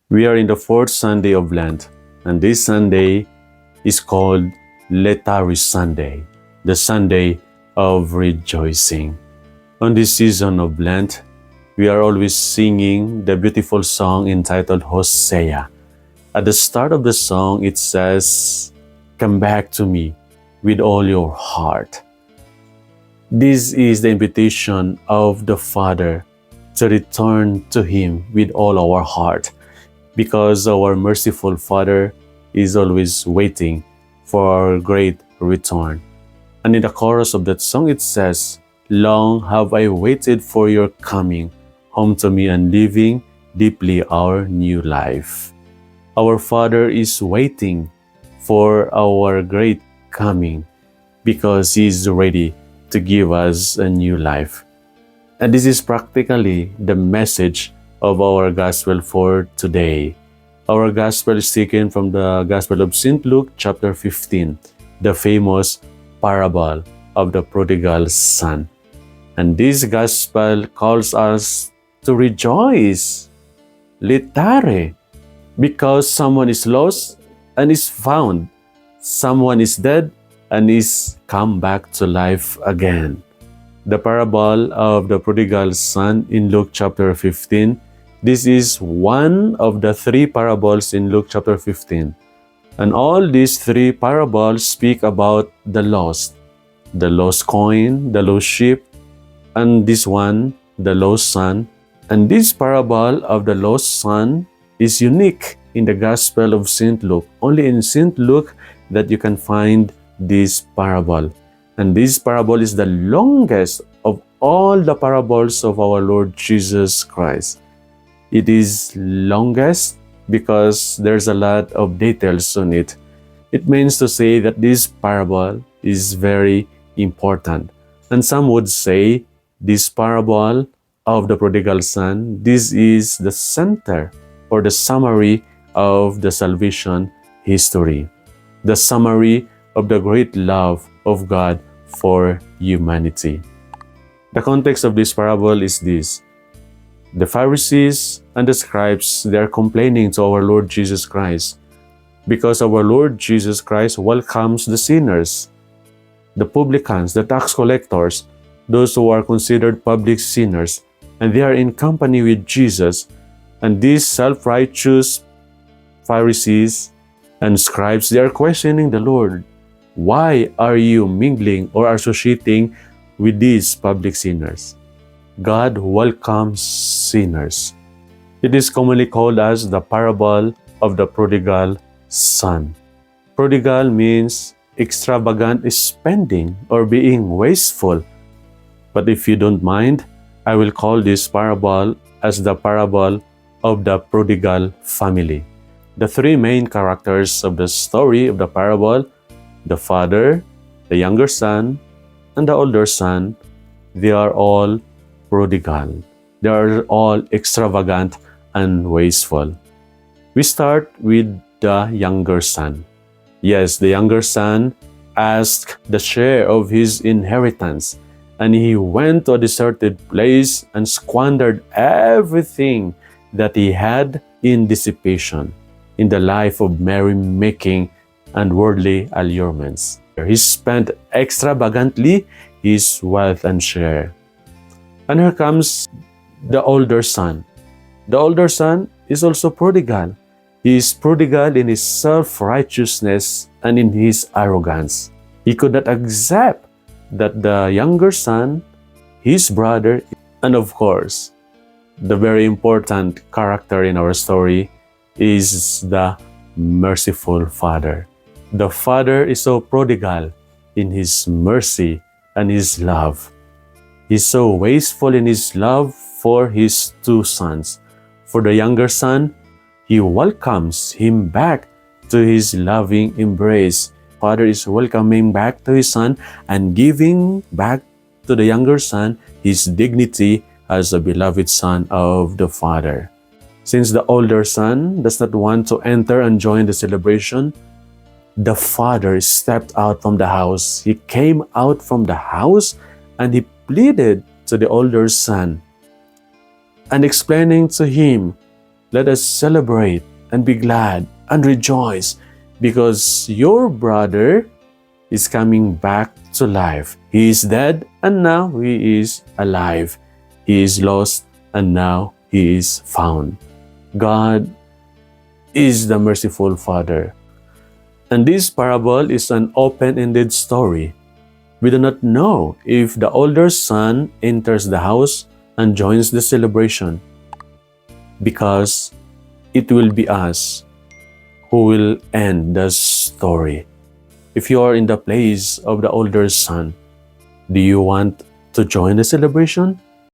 We are in the fourth Sunday of Lent, and this Sunday is called Laetare Sunday, the Sunday of rejoicing. On this season of Lent, we are always singing the beautiful song entitled Hosea. At the start of the song, it says, "Come back to me with all your heart." This is the invitation of the Father to return to Him with all our heart, because our merciful Father is always waiting for our great return. And in the chorus of that song, it says, "Long have I waited for your coming home to me and living deeply our new life." Our Father is waiting for our great coming because He is ready to give us a new life. And this is practically the message of our gospel for today. Our gospel is taken from the Gospel of St. Luke chapter 15, the famous parable of the prodigal son. And this gospel calls us to rejoice, Laetare, because someone is lost and is found. Someone is dead and is come back to life again. The parable of the prodigal son in Luke chapter 15. This is one of the three parables in Luke chapter 15. And all these three parables speak about the lost coin, the lost sheep, and this one, the lost son. And this parable of the lost son is unique in the Gospel of St. Luke. Only in St. Luke that you can find this parable. And this parable is the longest of all the parables of our Lord Jesus Christ. It is longest because there's a lot of details on it. It means to say that this parable is very important. And some would say this parable of the prodigal son, this is the center or the summary of the salvation history. The summary of the great love of God for humanity. The context of this parable is this. The Pharisees and the scribes, they are complaining to our Lord Jesus Christ because our Lord Jesus Christ welcomes the sinners, the publicans, the tax collectors, those who are considered public sinners, and they are in company with Jesus. And these self-righteous Pharisees and scribes, they are questioning the Lord. Why are you mingling or associating with these public sinners? God welcomes sinners. It is commonly called as the parable of the prodigal son. Prodigal means extravagant spending or being wasteful. But if you don't mind, I will call this parable as the parable of the prodigal family. The three main characters of the story of the parable, the father, the younger son, and the older son, they are all prodigal. They are all extravagant and wasteful. We start with the younger son. Yes, the younger son asked the share of his inheritance, and he went to a deserted place and squandered everything that he had in dissipation, in the life of merrymaking and worldly allurements. He spent extravagantly his wealth and share. And here comes the older son. The older son is also prodigal. He is prodigal in his self-righteousness and in his arrogance. He could not accept that the younger son, his brother, and of course, the very important character in our story is the merciful father. The father is so prodigal in his mercy and his love. He's so wasteful in his love for his two sons. For the younger son, he welcomes him back to his loving embrace. Father is welcoming back to his son and giving back to the younger son his dignity as a beloved son of the father. Since the older son does not want to enter and join the celebration, the father stepped out from the house. He came out from the house and he pleaded to the older son and explaining to him Let us celebrate and be glad and rejoice because your brother is coming back to life. He is dead and now he is alive. He is lost and now he is found. God is the merciful Father. And this parable is an open-ended story. We do not know if the older son enters the house and joins the celebration because it will be us who will end the story. If you are in the place of the older son, do you want to join the celebration